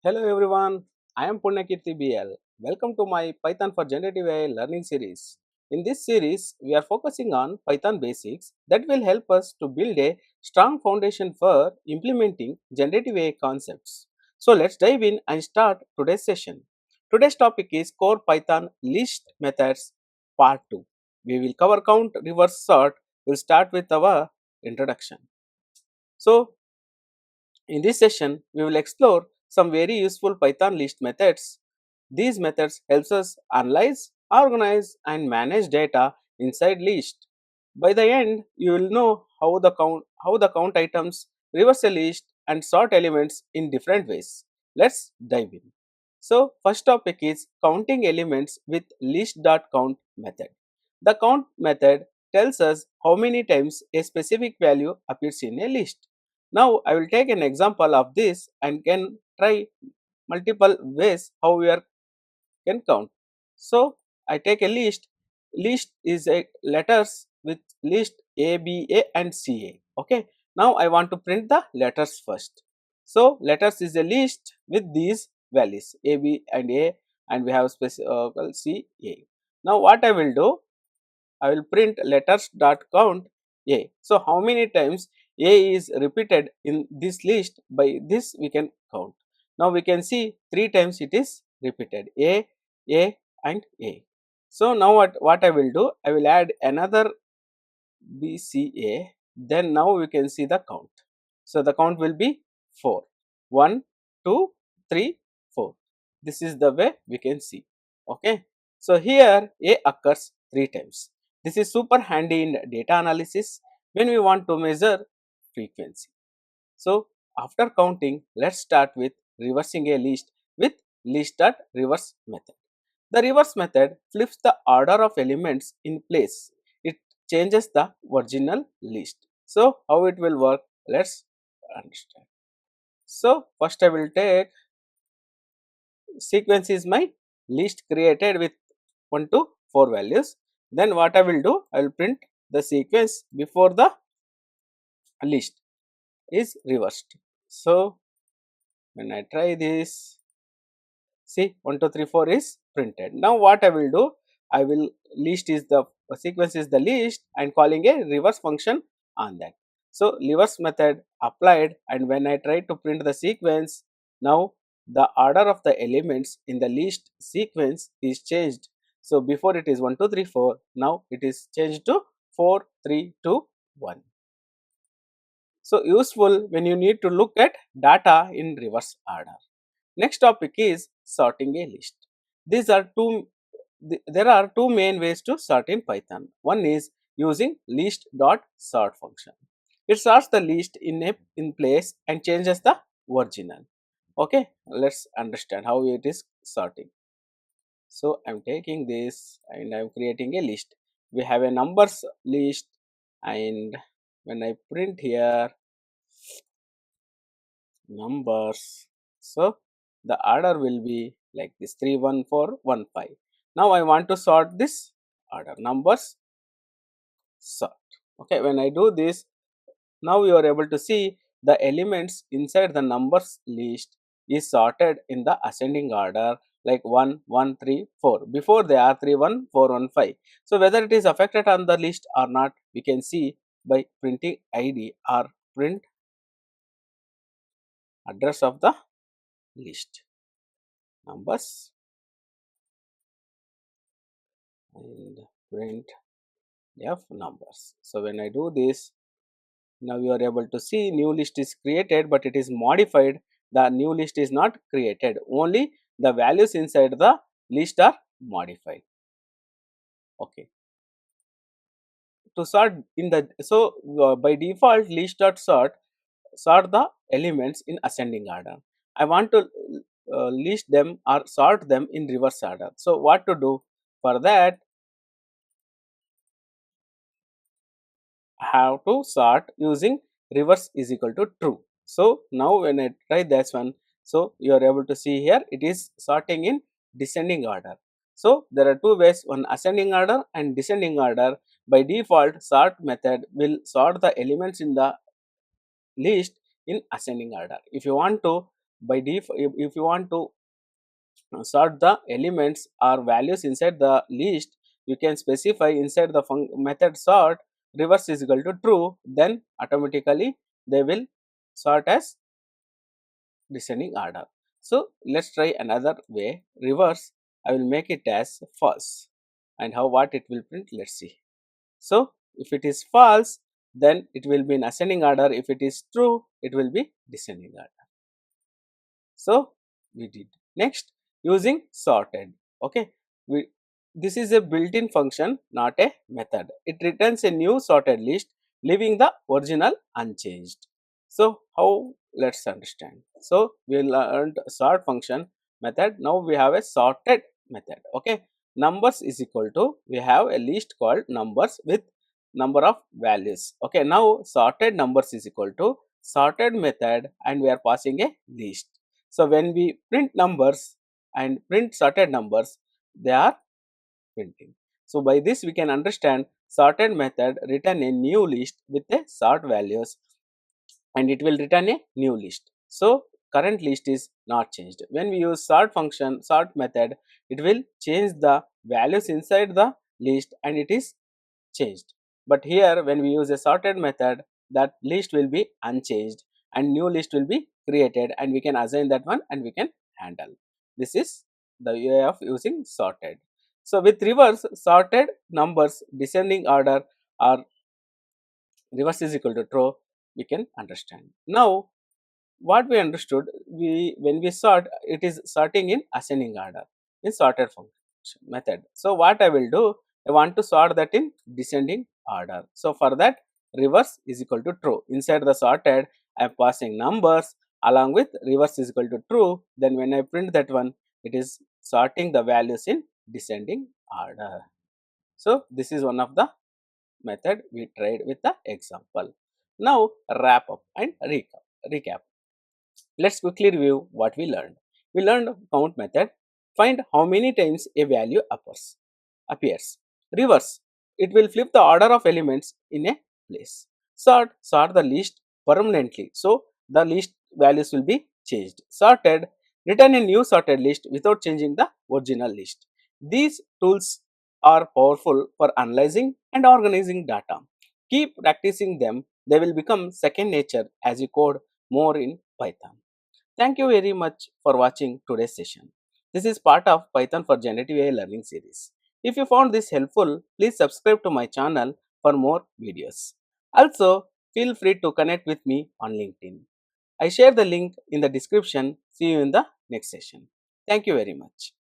Hello everyone, I am Punyakirti BL. Welcome to my Python for Generative AI learning series. In this series, we are focusing on Python basics that will help us to build a strong foundation for implementing generative AI concepts. So let's dive in and start today's session. Today's topic is core Python list methods part 2. We will cover count, reverse sort. We'll start with our introduction. So in this session, we will explore some very useful Python list methods. These methods helps us analyze, organize and manage data inside list. By the end, you will know how the count items, reverse a list and sort elements in different ways. Let's dive in. So, first topic is counting elements with list.count method. The count method tells us how many times a specific value appears in a list. Now I will take an example of this and can try multiple ways how we can count. So I take a list. List is a letters with list A, B, A and C, A. Okay. Now I want to print the letters first. So letters is a list with these values A, B and A, and we have special C, A. Now what I will do? I will print letters dot count A. So how many times A is repeated in this list? By this we can count. Now we can see 3 times it is repeated A and A. So now what I will do? I will add another BCA. Then now we can see the count. So the count will be 4. 1, 2, 3, 4. This is the way we can see. Okay. So here A occurs 3 times. This is super handy in data analysis when we want to measure frequency. So after counting, let's start with reversing a list with list.reverse method. The reverse method flips the order of elements in place. It changes the original list. So how it will work? Let's understand. So first I will take sequence is my list created with 1 to 4 values. Then what I will do? I will print the sequence before the list is reversed. So when I try this, see 1, 2, 3, 4 is printed. Now what I will do? I will list is the sequence is the list and calling a reverse function on that. So reverse method applied, and when I try to print the sequence, now the order of the elements in the list sequence is changed. So before it is 1, 2, 3, 4, now it is changed to 4, 3, 2, 1. So useful when you need to look at data in reverse order. Next topic is sorting a list. These are there are two main ways to sort in Python. One is using list.sort function. It sorts the list in place and changes the original. Okay, let's understand how it is sorting. So I'm taking this and I'm creating a list. We have a numbers list, and when I print here numbers, so the order will be like this 3, 1, 4, 1, 5. Now I want to sort this order numbers sort. Okay, when I do this, now you are able to see the elements inside the numbers list is sorted in the ascending order like 1, 1, 3, 4. Before they are 3, 1, 4, 1, 5. So whether it is affected on the list or not, we can see by printing ID or print address of the list numbers and print f numbers. So when I do this, now you are able to see new list is created, but it is modified. The new list is not created, only the values inside the list are modified. Okay, to sort in the by default list dot sort the elements in ascending order. I want to list them or sort them in reverse order. So what to do? For that, have to sort using reverse is equal to true. So now when I try this one, so you are able to see here it is sorting in descending order. So there are two ways, one ascending order and descending order. By default, sort method will sort the elements in the list in ascending order. If you want to if you want to sort the elements or values inside the list, you can specify inside the method sort reverse is equal to true, then automatically they will sort as descending order. So let's try another way. Reverse, I will make it as false, and how what it will print, let's see. So if it is false, then it will be in ascending order. If it is true, it will be descending order. So we did. Next, using sorted. Okay, we this is a built-in function, not a method. It returns a new sorted list, leaving the original unchanged. So how, let's understand. So we learned sort function method. Now we have a sorted method. Okay, numbers is equal to, we have a list called numbers with number of values. Okay, now sorted numbers is equal to sorted method, and we are passing a list. So when we print numbers and print sorted numbers, they are printing. So by this we can understand sorted method return a new list with a sort values, and it will return a new list. So current list is not changed. When we use sort function, sort method, it will change the values inside the list and it is changed. But here when we use a sorted method, that list will be unchanged and new list will be created, and we can assign that one and we can handle. This is the way of using sorted. So with reverse, sorted numbers descending order or reverse is equal to true, we can understand. Now what we understood, we when we sort, it is sorting in ascending order in sorted function method. So what I will do, I want to sort that in descending order. So for that, reverse is equal to true. Inside the sorted, I am passing numbers along with reverse is equal to true. Then when I print that one, it is sorting the values in descending order. So this is one of the method we tried with the example. Now wrap up and recap. Let's quickly review what we learned. We learned count method. Find how many times a value appears. Reverse, it will flip the order of elements in a place. Sort the list permanently. So the list values will be changed. Sorted, return a new sorted list without changing the original list. These tools are powerful for analyzing and organizing data. Keep practicing them. They will become second nature as you code more in Python. Thank you very much for watching today's session. This is part of Python for Generative AI learning series. If you found this helpful, please subscribe to my channel for more videos. Also, feel free to connect with me on LinkedIn. I share the link in the description. See you in the next session. Thank you very much.